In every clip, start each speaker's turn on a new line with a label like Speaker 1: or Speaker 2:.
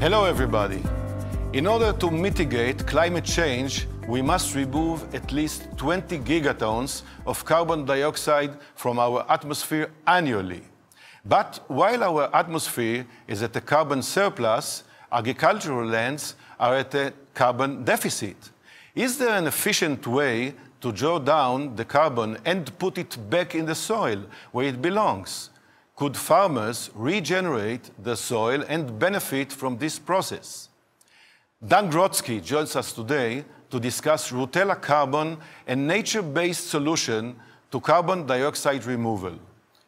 Speaker 1: Hello everybody. In order to mitigate climate change, we must remove at least 20 gigatons of carbon dioxide from our atmosphere annually. But while our atmosphere is at a carbon surplus, agricultural lands are at a carbon deficit. Is there an efficient way to draw down the carbon and put it back in the soil where it belongs? Could farmers regenerate the soil and benefit from this process? Dan Grotsky joins us today to discuss Rutella carbon, a nature-based solution to carbon dioxide removal.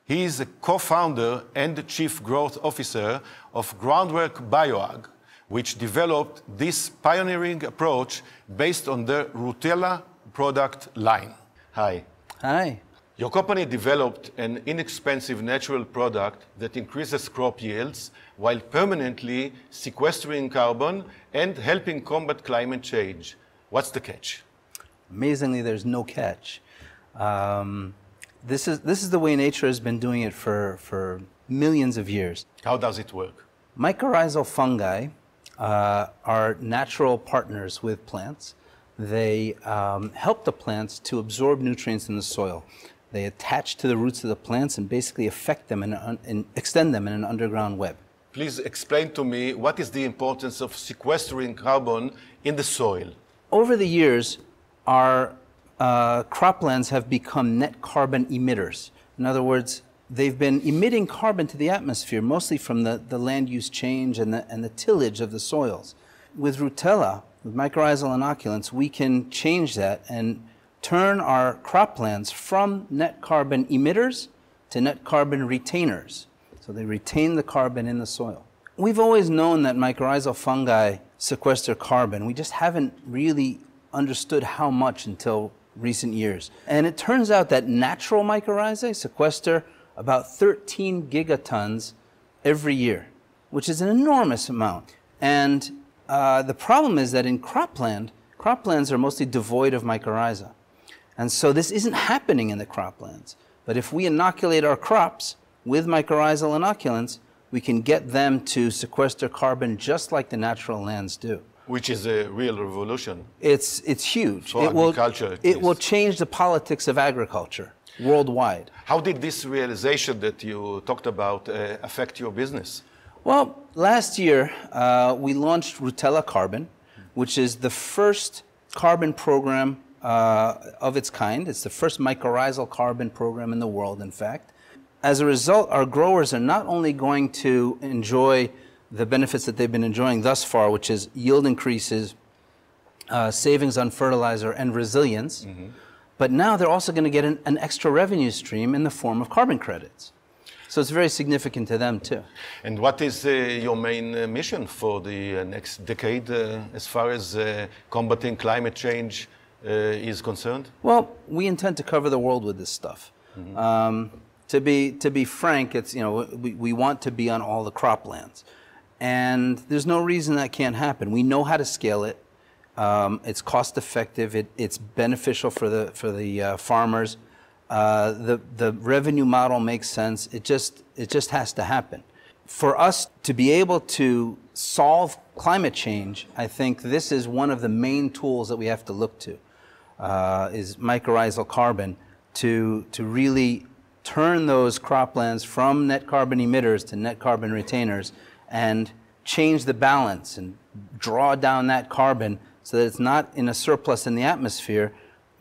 Speaker 1: He is a co-founder and chief growth officer of Groundwork BioAg, which developed this pioneering approach based on the Rutella product line. Hi.
Speaker 2: Hi.
Speaker 1: Your company developed an inexpensive natural product that increases crop yields while permanently sequestering carbon and helping combat climate change. What's the catch?
Speaker 2: Amazingly, there's no catch. This is the way nature has been doing it for millions of years.
Speaker 1: How does it work?
Speaker 2: Mycorrhizal fungi are natural partners with plants. They help the plants to absorb nutrients in the soil. They attach to the roots of the plants and basically affect them and extend them in an underground web.
Speaker 1: Please explain to me what is the importance of sequestering carbon in the soil.
Speaker 2: Over the years, our croplands have become net carbon emitters. In other words, they've been emitting carbon to the atmosphere, mostly from the land use change and the tillage of the soils. With Rutella, with mycorrhizal inoculants, we can change that and turn our croplands from net carbon emitters to net carbon retainers. So they retain the carbon in the soil. We've always known that mycorrhizal fungi sequester carbon. We just haven't really understood how much until recent years. And it turns out that natural mycorrhizae sequester about 13 gigatons every year, which is an enormous amount. And the problem is that in croplands are mostly devoid of mycorrhiza. And so this isn't happening in the croplands. But if we inoculate our crops with mycorrhizal inoculants, we can get them to sequester carbon just like the natural lands do.
Speaker 1: Which is a real revolution.
Speaker 2: It's huge.
Speaker 1: For agriculture.
Speaker 2: It will change the politics of agriculture worldwide.
Speaker 1: How did this realization that you talked about affect your business?
Speaker 2: Well, last year we launched Rutella Carbon, which is the first carbon program of its kind. It's the first mycorrhizal carbon program in the world, in fact. As a result, our growers are not only going to enjoy the benefits that they've been enjoying thus far, which is yield increases, savings on fertilizer, and resilience, but now they're also going to get an extra revenue stream in the form of carbon credits. So it's very significant to them, too.
Speaker 1: And what is your main mission for the next decade as far as combating climate change is concerned?
Speaker 2: Well, we intend to cover the world with this stuff. To be frank, it's, we want to be on all the croplands. And there's no reason that can't happen. We know how to scale it. It's cost effective. It's beneficial for the farmers. The revenue model makes sense. It just has to happen. For us to be able to solve climate change, I think this is one of the main tools that we have to look to, is mycorrhizal carbon, to really turn those croplands from net carbon emitters to net carbon retainers and change the balance and draw down that carbon so that it's not in a surplus in the atmosphere,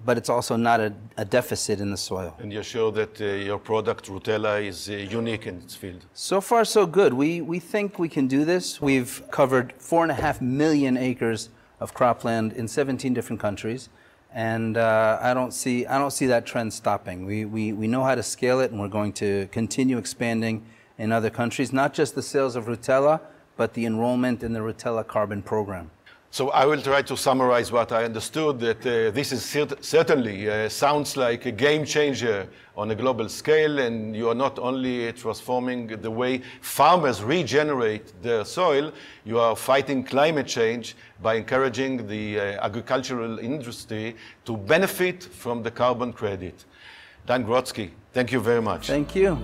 Speaker 2: but it's also not a deficit in the soil.
Speaker 1: And you're sure that your product, Rutella, is unique in its field?
Speaker 2: So far, so good. We think we can do this. We've covered 4.5 million acres of cropland in 17 different countries. And I don't see that trend stopping. We know how to scale it, and we're going to continue expanding in other countries, not just the sales of Rutella, but the enrollment in the Rutella Carbon program.
Speaker 1: So I will try to summarize what I understood, that this is certainly sounds like a game changer on a global scale, and you are not only transforming the way farmers regenerate their soil, you are fighting climate change by encouraging the agricultural industry to benefit from the carbon credit. Dan Grotsky, thank you very much.
Speaker 2: Thank you.